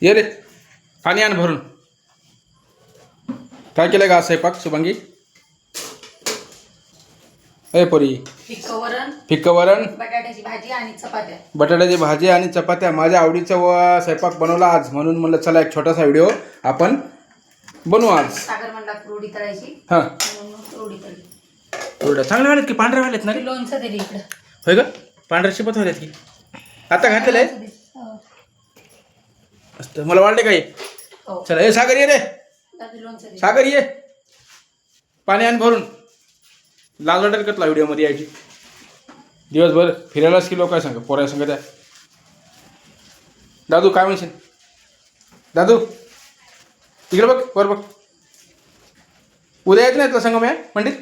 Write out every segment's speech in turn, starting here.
ये रे पाणी आण भरून. काय केलं का स्वयंपाक शुभांगी? ए पोरी फिक्क वरण बटाट्याची भाजी आणि चपात्या. बटाट्याची भाजी आणि चपात्या. माझ्या आवडीचा स्वयंपाक बनवला आज, म्हणून म्हणलं चला एक छोटासा व्हिडिओ आपण बनवू आज. सागर म्हणला रोटी तळायची. हां रोटी तळली. एवढं चांगले वालेत की पांढरे वालेत ना रे? लोणचं दिली इकडं. होय का? पांढऱ्या शिपत वालेत की आता घातलेलं आहे. मस्त मला वाटले काय. चला ए सागर ये रे. सागर ये पाणी आण भरून. लाज वाटेल कसला व्हिडिओमध्ये यायची. दिवसभर फिरायलाच की लोक सांग पोराय सांगत आहे. दादू काय म्हणशील? दादू तिकडे बघ वर बघ. उद्या येत नाही तुला सांग मी पंडित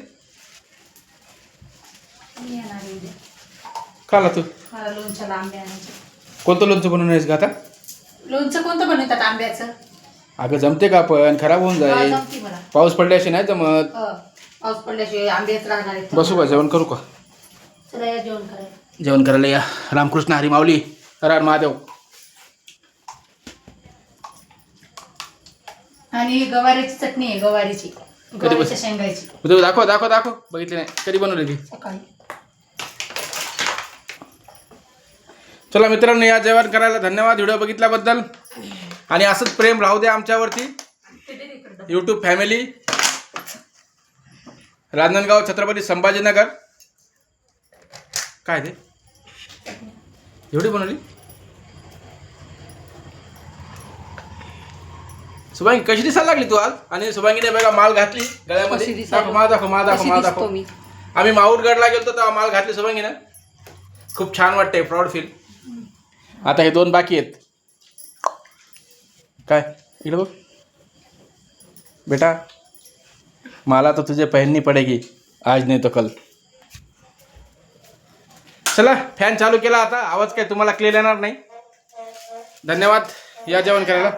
खाला तू. लोणच्याला आंबे आणायचे. कोणतं लोणचं बनवून आहेस का आता? लोणचं कोणतं बनवतात आंब्याचं? अगं जमते का पण खराब होऊन जाईल. जमते मला. पाऊस पडल्याशी नाही जमत. पाऊस पडल्याशिवाय आंबेच राहणार आहेत. बसू का जेवण करू का? चला या जेवण करायला. जेवण करायला या. रामकृष्ण हरी माऊली हर हर महादेव. आणि गवारीची चटणी आहे. गवारीची गवारीच्या शेंगाची. तू दाखव दाखव दाखव. बघितली नाही कधी बनवली ती? सकाळी. चला मित्रांनो या जेवण करायला धन्यवाद व्हिडिओ बघितल्याबद्दल. आणि असंच प्रेम राहू द्या आमच्यावरती. YouTube family Ranjangaon Chhatrapati Sambhajinagar. काय ते एवढी बनवली? शुभांगी कशी दिसायला लागली तू आज? आणि शुभांगीने बघा माल घातली गळ्यामध्ये. दाखव माल दाखव माल दाखव माल दाखव. आम्ही माऊरगडला गेलो तेव्हा माल घातली शुभांगीनं. खूप छान वाटतंय प्राऊड फील. आता हे 2 बाकी आहेत. काय इकडे बघ बेटा. मला तो तुझे पहननी पडेगी आज नाही तो कल. चला फॅन चालू केला आता. आवाज काय तुम्हाला क्लिअर येणार नाही. धन्यवाद. या जेवण करायला.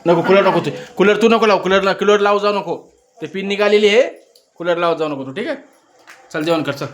नको कूलर नको. कूलर तू नको लाव. कूलर लावू जाऊ नको. ते पिन निघालेली आहे. कूलर लावत जाऊ नको तू. ठीक आहे चल जेवण कर चल.